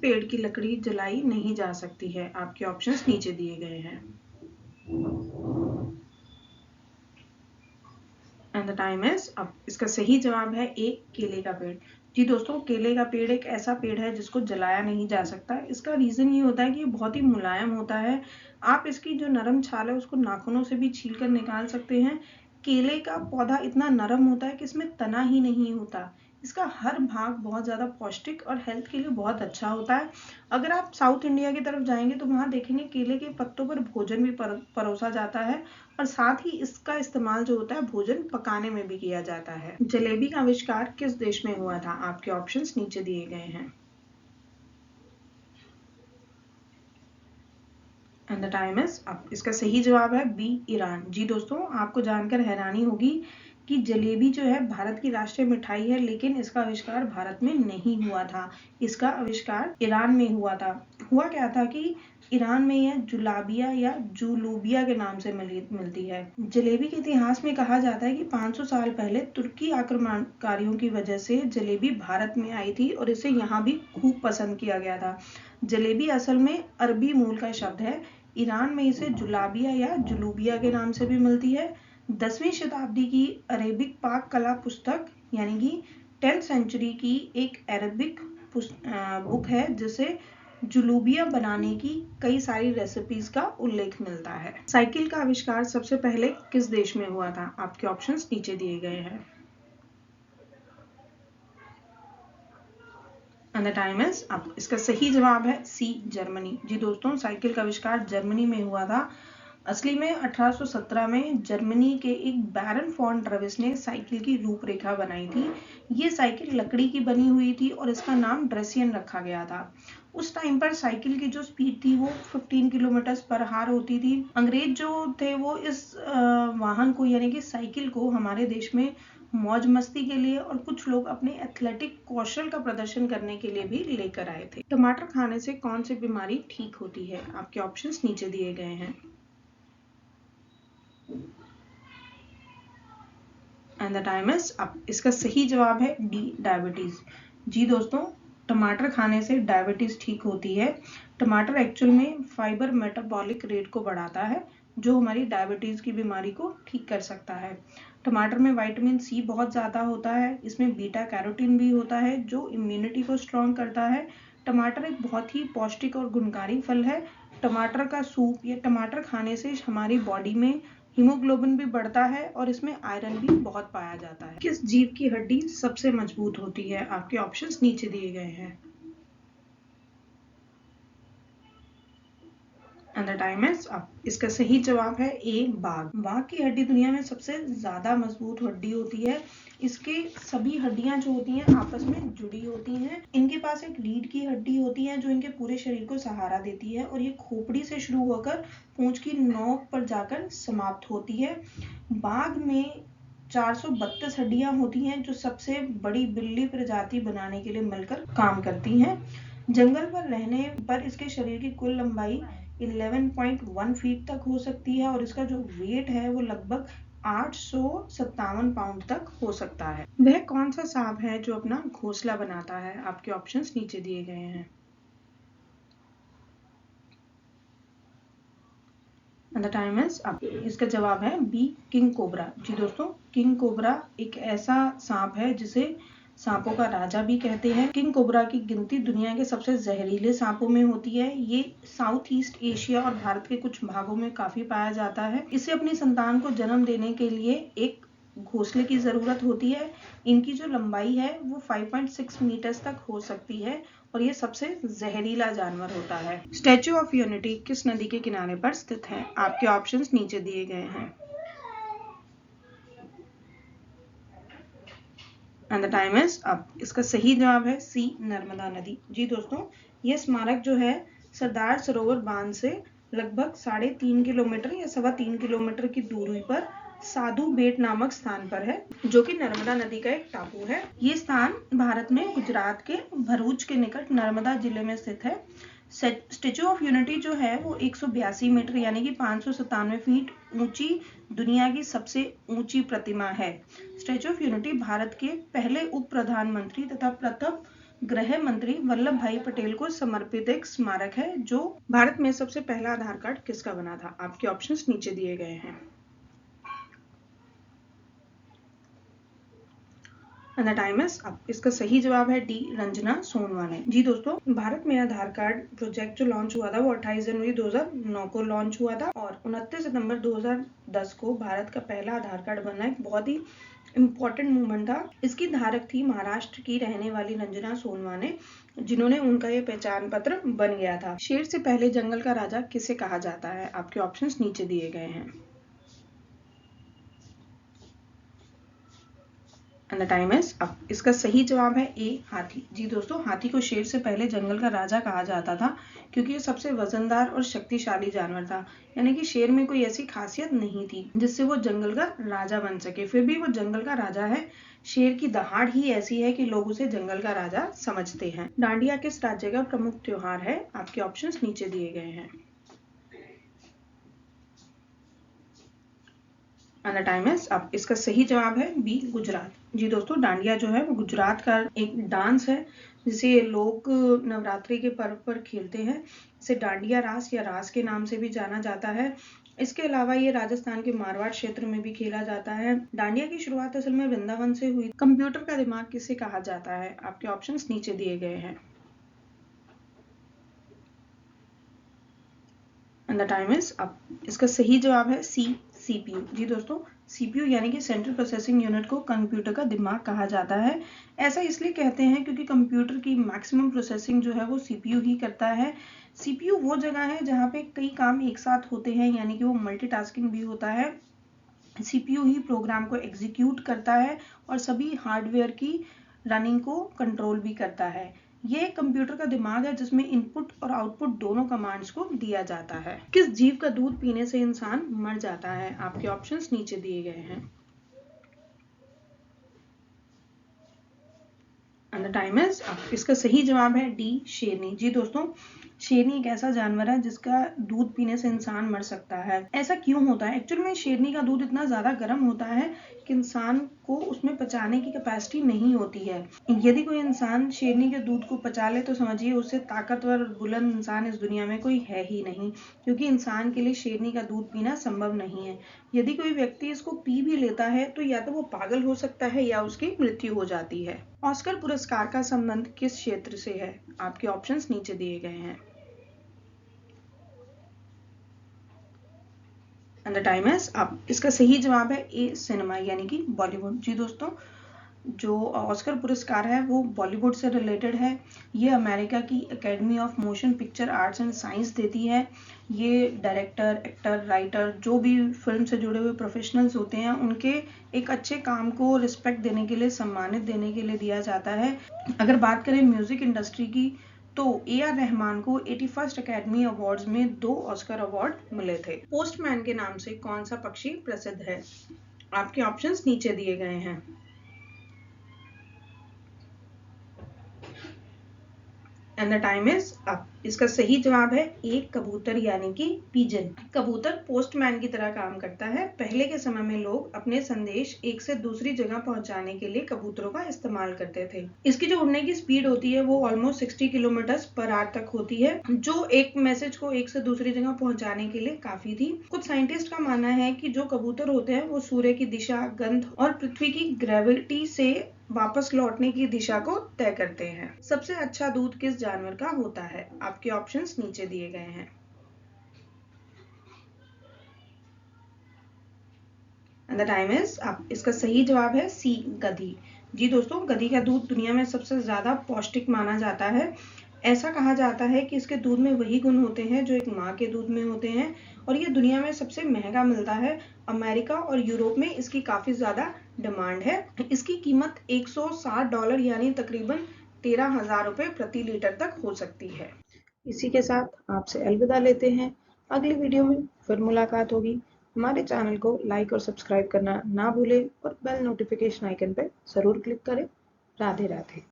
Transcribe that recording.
पेड़ की लकड़ी जलाई नहीं जा सकती है? आपके ऑप्शंस नीचे दिए गए हैं। एंड द टाइम इज अब। इसका सही जवाब है ए, केले का पेड़। जी दोस्तों, केले का पेड़ एक ऐसा पेड़ है जिसको जलाया नहीं जा सकता। इसका रीजन ये होता है कि ये बहुत ही मुलायम होता है। आप इसकी जो नरम छाल है उसको नाखूनों से भी छील कर निकाल सकते हैं। केले का पौधा इतना नरम होता है कि इसमें तना ही नहीं होता। इसका हर भाग बहुत ज़्यादा पौष्टिक और हेल्थ के लिए बहुत अच्छा होता है। अगर आप साउथ इंडिया की तरफ जाएंगे तो वहाँ देखेंगे केले के पत्तों पर भोजन भी परोसा जाता है और साथ ही इसका इस्तेमाल जो होता है भोजन पकाने में भी किया जाता है। जलेबी का आविष्कार किस देश में हुआ था? आपके ऑप्शंस नीचे दिए गए हैं। एंड द टाइम इज अब। इसका सही जवाब है बी, ईरान। जी दोस्तों, आपको जानकर हैरानी होगी कि जलेबी जो है भारत की राष्ट्रीय मिठाई है, लेकिन इसका आविष्कार भारत में नहीं हुआ था। इसका आविष्कार ईरान में हुआ था। हुआ क्या था कि ईरान में यह जुलाबिया या जुलूबिया के नाम से मिलती है। जलेबी के इतिहास में कहा जाता है कि 500 साल पहले तुर्की आक्रमणकारियों की वजह से जलेबी भारत में आई थी और इसे यहाँ भी खूब पसंद किया गया था। जलेबी असल में अरबी मूल का शब्द है। ईरान में इसे जुलाबिया या जुलूबिया के नाम से भी मिलती है। 10वीं शताब्दी की अरेबिक पाक कला पुस्तक यानी कि 10th सेंचुरी की एक अरेबिक बुक है जिसे जुलूबिया बनाने की कई सारी रेसिपीज का उल्लेख मिलता है। साइकिल का आविष्कार सबसे पहले किस देश में हुआ था? आपके ऑप्शंस नीचे दिए गए हैं। एंड द टाइम इज अब। इसका सही जवाब है सी, जर्मनी। जी दोस्तों, साइकिल का आविष्कार जर्मनी में हुआ था। असली में 1817 में जर्मनी के एक बैरन फॉन ट्रेविस ने साइकिल की रूपरेखा बनाई थी। ये साइकिल लकड़ी की बनी हुई थी और इसका नाम ड्रेसियन रखा गया था। उस टाइम पर साइकिल की जो स्पीड थी वो 15 किलोमीटर पर आवर होती थी। अंग्रेज जो थे वो इस वाहन को यानी कि साइकिल को हमारे देश में मौज मस्ती के लिए और कुछ लोग अपने एथलेटिक कौशल का प्रदर्शन करने के लिए भी लेकर आए थे। टमाटर खाने से कौन सी बीमारी ठीक होती है? आपके ऑप्शंस नीचे दिए गए हैं। एंड द टाइम इज अब। इसका सही जवाब है डी, डायबिटीज। जी दोस्तों, टमाटर खाने से डायबिटीज ठीक होती है। टमाटर एक्चुअल में फाइबर मेटाबॉलिक रेट को बढ़ाता है जो हमारी डायबिटीज की बीमारी को ठीक कर सकता है। टमाटर में विटामिन सी बहुत ज़्यादा होता है। इसमें बीटा कैरोटीन भी होता है जो इम्यूनिटी को स्ट्रॉन्ग करता है। टमाटर एक बहुत ही पौष्टिक और गुणकारी फल है। टमाटर का सूप या टमाटर खाने से हमारी बॉडी में हीमोग्लोबिन भी बढ़ता है और इसमें आयरन भी बहुत पाया जाता है। किस जीव की हड्डी सबसे मजबूत होती है? आपके ऑप्शंस नीचे दिए गए हैं। And the time is up. इसका सही जवाब है ए, बाघ। बाघ की हड्डी दुनिया में सबसे ज्यादा मजबूत हड्डी होती है। इसके सभी हड्डियां जो होती हैं आपस में जुड़ी होती हैं। इनके पास एक रीढ़ की हड्डी होती है जो इनके पूरे शरीर को सहारा देती है और ये खोपड़ी से शुरू होकर पूंछ की नोक पर जाकर समाप्त होती है। बाघ में 432 हड्डियां होती हैं जो सबसे बड़ी बिल्ली प्रजाति बनाने के लिए मिलकर काम करती हैं। जंगल पर रहने पर इसके शरीर की कुल लंबाई 11.1 फीट तक हो सकती है और इसका जो वेट है वो लगभग 857 पाउंड तक हो सकता है। वह कौन सा सांप है जो अपना घोंसला बनाता है? आपके ऑप्शंस नीचे दिए गए हैं। एंड द टाइम इज अब। इसका जवाब है बी, किंग कोबरा। जी दोस्तों, किंग कोबरा एक ऐसा सांप है जिसे सांपों का राजा भी कहते हैं। किंग कोबरा की गिनती दुनिया के सबसे जहरीले सांपों में होती है। ये साउथ ईस्ट एशिया और भारत के कुछ भागों में काफी पाया जाता है। इसे अपनी संतान को जन्म देने के लिए एक घोंसले की जरूरत होती है। इनकी जो लंबाई है वो 5.6 मीटर्स तक हो सकती है और ये सबसे जहरीला जानवर होता है। स्टैच्यू ऑफ यूनिटी किस नदी के किनारे पर स्थित है? आपके ऑप्शंस नीचे दिए गए हैं। एंड द टाइम इज अब। इसका सही जवाब है सी, नर्मदा नदी। जी दोस्तों, यह स्मारक जो है सरदार सरोवर बांध से लगभग 3.5 किलोमीटर या 3.25 किलोमीटर की दूरी पर साधु बेट नामक स्थान पर है जो कि नर्मदा नदी का एक टापू है। ये स्थान भारत में गुजरात के भरूच के निकट नर्मदा जिले में स्थित है। स्टैच्यू ऑफ यूनिटी जो है वो 182 मीटर यानी कि 597 फीट ऊंची दुनिया की सबसे ऊंची प्रतिमा है। स्टैच्यू ऑफ यूनिटी भारत के पहले उप प्रधानमंत्री तथा प्रथम गृह मंत्री वल्लभ भाई पटेल को समर्पित एक स्मारक है जो भारत में सबसे पहला आधार कार्ड किसका बना था? आपके ऑप्शंस नीचे दिए गए हैं। And the time is up. इसका सही जवाब है डी, रंजना सोनवाने। जी दोस्तों, भारत में आधार कार्ड प्रोजेक्ट जो लॉन्च हुआ था वो 28 जनवरी 2009 को लॉन्च हुआ था और 29 सितंबर 2010 को भारत का पहला आधार कार्ड बनना एक बहुत ही इम्पोर्टेंट मूवमेंट था। इसकी धारक थी महाराष्ट्र की रहने वाली रंजना सोनवाने, जिन्होंने उनका ये पहचान पत्र बन गया था। शेर से पहले जंगल का राजा किसे कहा जाता है? आपके ऑप्शंस नीचे दिए गए हैं। And the time is up. इसका सही जवाब है ए, हाथी। जी दोस्तों, हाथी को शेर से पहले जंगल का राजा कहा जाता था क्योंकि ये सबसे वजनदार और शक्तिशाली जानवर था। यानी कि शेर में कोई ऐसी खासियत नहीं थी जिससे वो जंगल का राजा बन सके, फिर भी वो जंगल का राजा है। शेर की दहाड़ ही ऐसी है कि लोग उसे जंगल का राजा समझते हैं। डांडिया किस राज्य का प्रमुख त्योहार है? आपके ऑप्शंस नीचे दिए गए हैं। And the time is up. इसका सही जवाब है बी, गुजरात। जी दोस्तों, डांडिया जो है वो गुजरात का एक डांस है जिसे लोग नवरात्रि के पर्व पर खेलते हैं। इसे डांडिया रास या रास के नाम से भी जाना जाता है। इसके अलावा ये राजस्थान के मारवाड़ क्षेत्र में भी खेला जाता है। डांडिया की शुरुआत असल में वृंदावन से हुई। कंप्यूटर का दिमाग किसे कहा जाता है? आपके ऑप्शंस नीचे दिए गए हैं। And the time is up. इसका सही जवाब है सी, सीपीयू। जी दोस्तों, सीपीयू यानी कि सेंट्रल प्रोसेसिंग यूनिट को कंप्यूटर का दिमाग कहा जाता है। ऐसा इसलिए कहते हैं क्योंकि कंप्यूटर की मैक्सिमम प्रोसेसिंग जो है वो सीपीयू ही करता है। सीपीयू वो जगह है जहाँ पे कई काम एक साथ होते हैं, यानी कि वो मल्टीटास्किंग भी होता है। सीपीयू ही प्रोग्राम को एग्जीक्यूट करता है और सभी हार्डवेयर की रनिंग को कंट्रोल भी करता है। ये कंप्यूटर का दिमाग है जिसमें इनपुट और आउटपुट दोनों कमांड्स को दिया जाता है। किस जीव का दूध पीने से इंसान मर जाता है? आपके ऑप्शंस नीचे दिए गए हैं। And the time is up. इसका सही जवाब है डी, शेरनी। जी दोस्तों, शेरनी एक ऐसा जानवर है जिसका दूध पीने से इंसान मर सकता है। ऐसा क्यों होता है? एक्चुअल में शेरनी का दूध इतना ज्यादा गर्म होता है कि इंसान को उसमें पचाने की कैपेसिटी नहीं होती है। यदि कोई इंसान शेरनी के दूध को पचा ले तो समझिए उससे ताकतवर और बुलंद इंसान इस दुनिया में कोई है ही नहीं, क्योंकि इंसान के लिए शेरनी का दूध पीना संभव नहीं है। यदि कोई व्यक्ति इसको पी भी लेता है तो या तो वो पागल हो सकता है या उसकी मृत्यु हो जाती है। ऑस्कर पुरस्कार का संबंध किस क्षेत्र से है? आपके ऑप्शंस नीचे दिए गए हैं। And the time is up. इसका सही जवाब है ए, सिनेमा यानी कि बॉलीवुड। जी दोस्तों, जो ऑस्कर पुरस्कार है वो बॉलीवुड से रिलेटेड है। ये अमेरिका की academy of motion picture arts and science देती है। ये डायरेक्टर, एक्टर, राइटर, जो भी फिल्म से जुड़े हुए प्रोफेशनल्स होते हैं उनके एक अच्छे काम को रिस्पेक्ट देने के लिए, सम्मानित देने के लिए दिया जाता है। अगर बात करें म्यूजिक इंडस्ट्री की तो ए आर रहमान को 81st अकेडमी अवार्ड्स में 2 ऑस्कर अवार्ड मिले थे। पोस्टमैन के नाम से कौन सा पक्षी प्रसिद्ध है? आपके ऑप्शंस नीचे दिए गए हैं। And the time is up. इसका सही जवाब है ए, कबूतर यानी कि पिजन। कबूतर पोस्टमैन की तरह काम करता है। पहले के समय में लोग अपने संदेश एक से दूसरी जगह पहुंचाने के लिए कबूतरों का इस्तेमाल करते थे। इसकी जो उड़ने की स्पीड होती है वो ऑलमोस्ट 60 किलोमीटर पर आवर तक होती है, जो एक मैसेज को एक से दूसरी जगह पहुंचाने के लिए काफी थी। कुछ साइंटिस्ट का मानना है कि जो कबूतर होते हैं वो सूर्य की दिशा, गंध और पृथ्वी की ग्रेविटी से वापस लौटने की दिशा को तय करते हैं। सबसे अच्छा दूध किस जानवर का होता है? आपके ऑप्शंस नीचे दिए गए हैं। And the time is up. इसका सही जवाब है सी, गधी। जी दोस्तों, गधी का दूध दुनिया में सबसे ज्यादा पौष्टिक माना जाता है। ऐसा कहा जाता है कि इसके दूध में वही गुण होते हैं जो एक माँ के दूध में होते हैं और ये दुनिया में सबसे महंगा मिलता है। अमेरिका और यूरोप में इसकी काफी ज्यादा डिमांड है। इसकी कीमत $160 यानी तकरीबन 13,000 रुपए प्रति लीटर तक हो सकती है। इसी के साथ आपसे अलविदा लेते हैं। अगली वीडियो में फिर मुलाकात होगी। हमारे चैनल को लाइक और सब्सक्राइब करना ना भूलें और बेल नोटिफिकेशन आइकन पर जरूर क्लिक करें। राधे राधे।